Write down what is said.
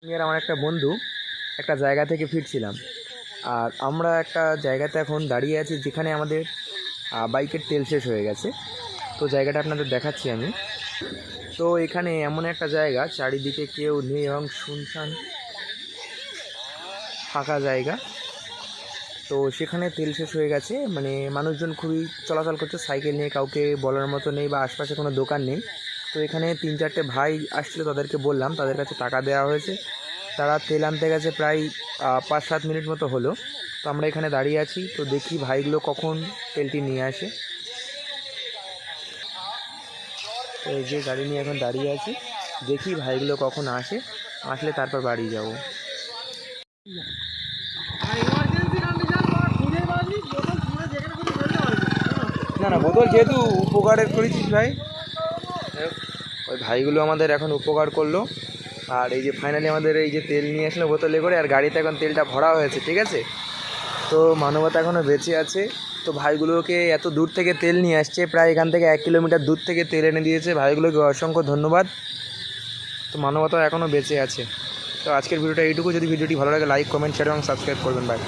আমি আর আমার একটা বন্ধু একটা জায়গা থেকে ফিরছিলাম। আর আমরা একটা জায়গাতে এখন দাঁড়িয়ে আছি যেখানে আমাদের বাইকের তেল শেষ হয়ে গেছে। তো জায়গাটা আপনাদের দেখাচ্ছি আমি। তো এখানে এমন একটা জায়গা, চারিদিকে কেউ নেই এবং শুনশান ফাঁকা জায়গা। তো সেখানে তেল শেষ হয়ে গেছে, মানে মানুষজন খুবই চলাচল করছে সাইকেল নিয়ে, কাউকে বলার মতো নেই বা আশপাশে কোনো দোকান নেই। তো এখানে 3-4টে ভাই আসছিলো, তাদেরকে বললাম, তাদের কাছে টাকা দেওয়া হয়েছে। তারা তেল আনতে গেছে প্রায় 5-7 মিনিট মতো হলো। তো আমরা এখানে দাঁড়িয়ে আছি, তো দেখি ভাইগুলো কখন তেলটি নিয়ে আসে। তো এই যে গাড়ি নিয়ে এখন দাঁড়িয়ে আছি, দেখি ভাইগুলো কখন আসে, আসলে তারপর বাড়ি যাব। না না, বোতল যেহেতু উপকারের করেছিস ভাই, ওই ভাইগুলো আমাদের এখন উপকার করলো। আর এই যে ফাইনালি আমাদের এই যে তেল নিয়ে আসলো বোতলে করে, আর গাড়িতে এখন তেলটা ভরা হয়েছে, ঠিক আছে। তো মানবতা এখনও বেঁচে আছে। তো ভাইগুলোকে এত দূর থেকে তেল নিয়ে আসছে, প্রায় এখান থেকে 1 কিলোমিটার দূর থেকে তেল এনে দিয়েছে, ভাইগুলোকে অসংখ্য ধন্যবাদ। তো মানবতা এখনও বেঁচে আছে। তো আজকের ভিডিওটা এইটুকু। যদি ভিডিওটি ভালো লাগে লাইক, কমেন্ট, শেয়ার এবং সাবস্ক্রাইব করবেন ভাই।